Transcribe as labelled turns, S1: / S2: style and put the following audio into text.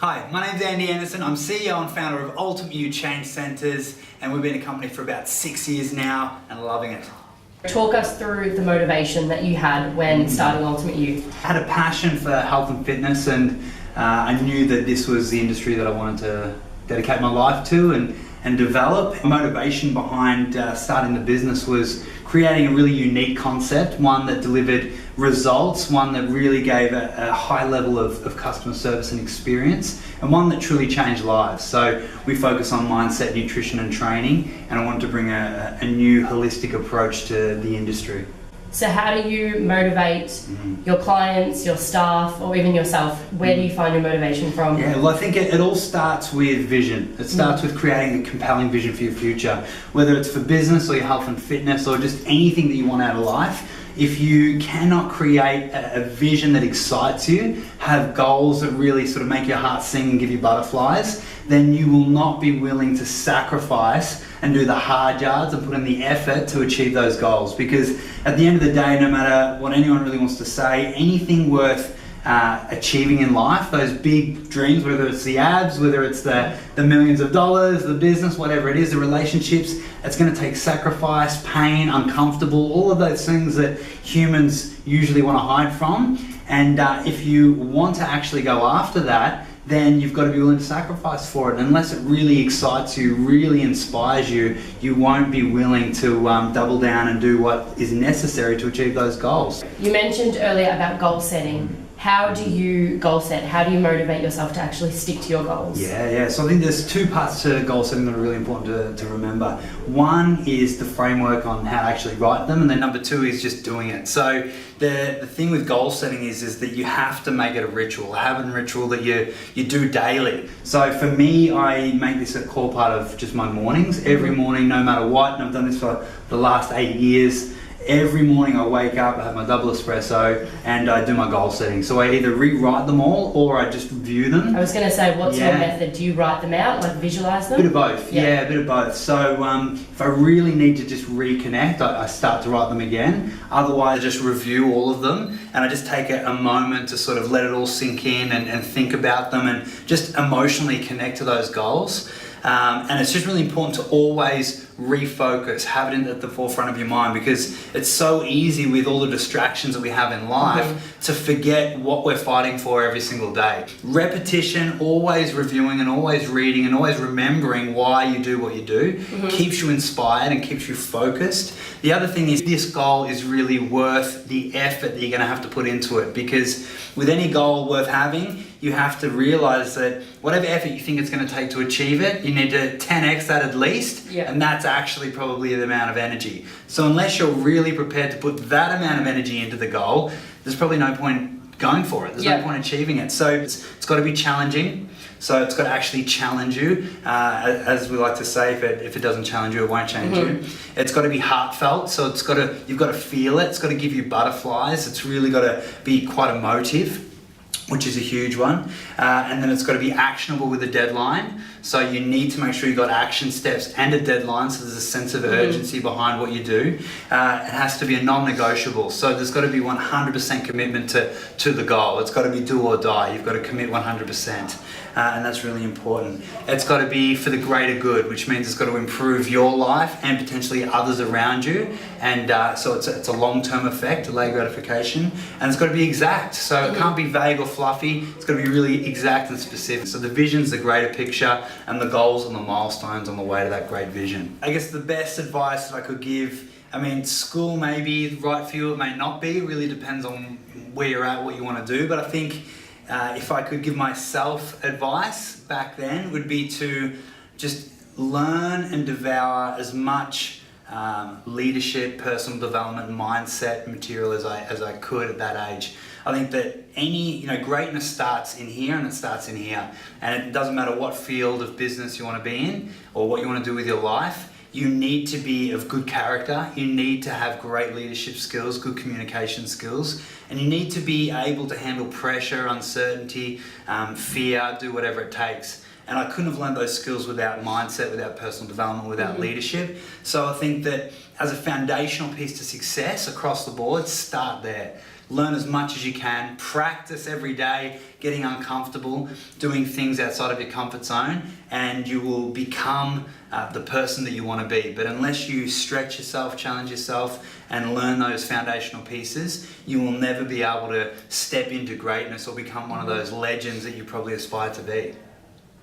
S1: Hi, my name's Andy Anderson. I'm CEO and founder of Ultimate You Change Centres, and we've been a company for about 6 years now and loving it.
S2: Talk us through the motivation that you had when starting Ultimate You.
S1: I had a passion for health and fitness, and I knew that this was the industry that I wanted to dedicate my life to and develop. Motivation behind starting the business was creating a really unique concept, one that delivered results, one that really gave a high level of customer service and experience, and one that truly changed lives. So we focus on mindset, nutrition and training, and I wanted to bring a new holistic approach to the industry.
S2: So how do you motivate your clients, your staff, or even yourself? Where do you find your motivation from?
S1: Yeah, well, I think it all starts with vision. It starts with creating a compelling vision for your future, whether it's for business or your health and fitness or just anything that you want out of life. If you cannot create a vision that excites you, have goals that really sort of make your heart sing and give you butterflies, then you will not be willing to sacrifice and do the hard yards and put in the effort to achieve those goals. Because at the end of the day, no matter what anyone really wants to say, anything worth achieving in life, those big dreams, whether it's the abs, whether it's the millions of dollars, the business, whatever it is, the relationships, it's going to take sacrifice, pain, uncomfortable, all of those things that humans usually want to hide from. And if you want to actually go after that, then you've got to be willing to sacrifice for it. Unless it really excites you, really inspires you, you won't be willing to double down and do what is necessary to achieve those goals.
S2: You mentioned earlier about goal setting. How do you goal set? How do you motivate yourself to actually stick to your goals?
S1: Yeah. So I think there's two parts to goal setting that are really important to remember. One is the framework on how to actually write them, and then number two is just doing it. So the thing with goal setting is that you have to make it a ritual, a habit and ritual that you do daily. So for me, I make this a core part of just my mornings. Every morning, no matter what, and I've done this for the last 8 years. Every morning I wake up, I have my double espresso, and I do my goal setting. So I either rewrite them all or I just review them.
S2: I was going to say, what's your method? Do you write them out, like visualize them?
S1: Bit of both, yeah, a bit of both. So if I really need to just reconnect, I start to write them again. Otherwise, I just review all of them, and I just take a moment to sort of let it all sink in and think about them and just emotionally connect to those goals. And it's just really important to always refocus, have it at the forefront of your mind, because it's so easy with all the distractions that we have in life to forget what we're fighting for every single day. Repetition, always reviewing and always reading and always remembering why you do what you do keeps you inspired and keeps you focused. The other thing is this goal is really worth the effort that you're going to have to put into it, because with any goal worth having, you have to realize that whatever effort you think it's going to take to achieve it, you need to 10x that at least, and that's actually probably the amount of energy. So unless you're really prepared to put that amount of energy into the goal, there's probably no point going for it. There's no point achieving it. So it's got to be challenging. So it's got to actually challenge you. As we like to say, if it doesn't challenge you, it won't change you. It's got to be heartfelt. So you've got to feel it. It's got to give you butterflies. It's really got to be quite emotive, which is a huge one. And then it's got to be actionable with a deadline. So you need to make sure you've got action steps and a deadline, so there's a sense of urgency behind what you do. It has to be a non-negotiable. So there's got to be 100% commitment to the goal. It's got to be do or die. You've got to commit 100%. And that's really important. It's got to be for the greater good, which means it's got to improve your life and potentially others around you. And so it's a long-term effect, delayed gratification. And it's got to be exact. So it can't be vague or fluffy. It's got to be really exact and specific. So the vision's the greater picture, and the goals and the milestones on the way to that great vision. I guess the best advice that I could give, school may be right for you, it may not be. It really depends on where you're at, what you want to do. But I think if I could give myself advice back then, would be to just learn and devour as much leadership, personal development, mindset material as I could at that age. I think that any greatness starts in here, and it starts in here. And it doesn't matter what field of business you want to be in or what you want to do with your life. You need to be of good character. You need to have great leadership skills, good communication skills, and you need to be able to handle pressure, uncertainty, fear, do whatever it takes. And I couldn't have learned those skills without mindset, without personal development, without leadership. So I think that as a foundational piece to success across the board, start there. learn as much as you can, practice every day, getting uncomfortable, doing things outside of your comfort zone, and you will become the person that you want to be. But unless you stretch yourself, challenge yourself, and learn those foundational pieces, you will never be able to step into greatness or become one of those legends that you probably aspire to be.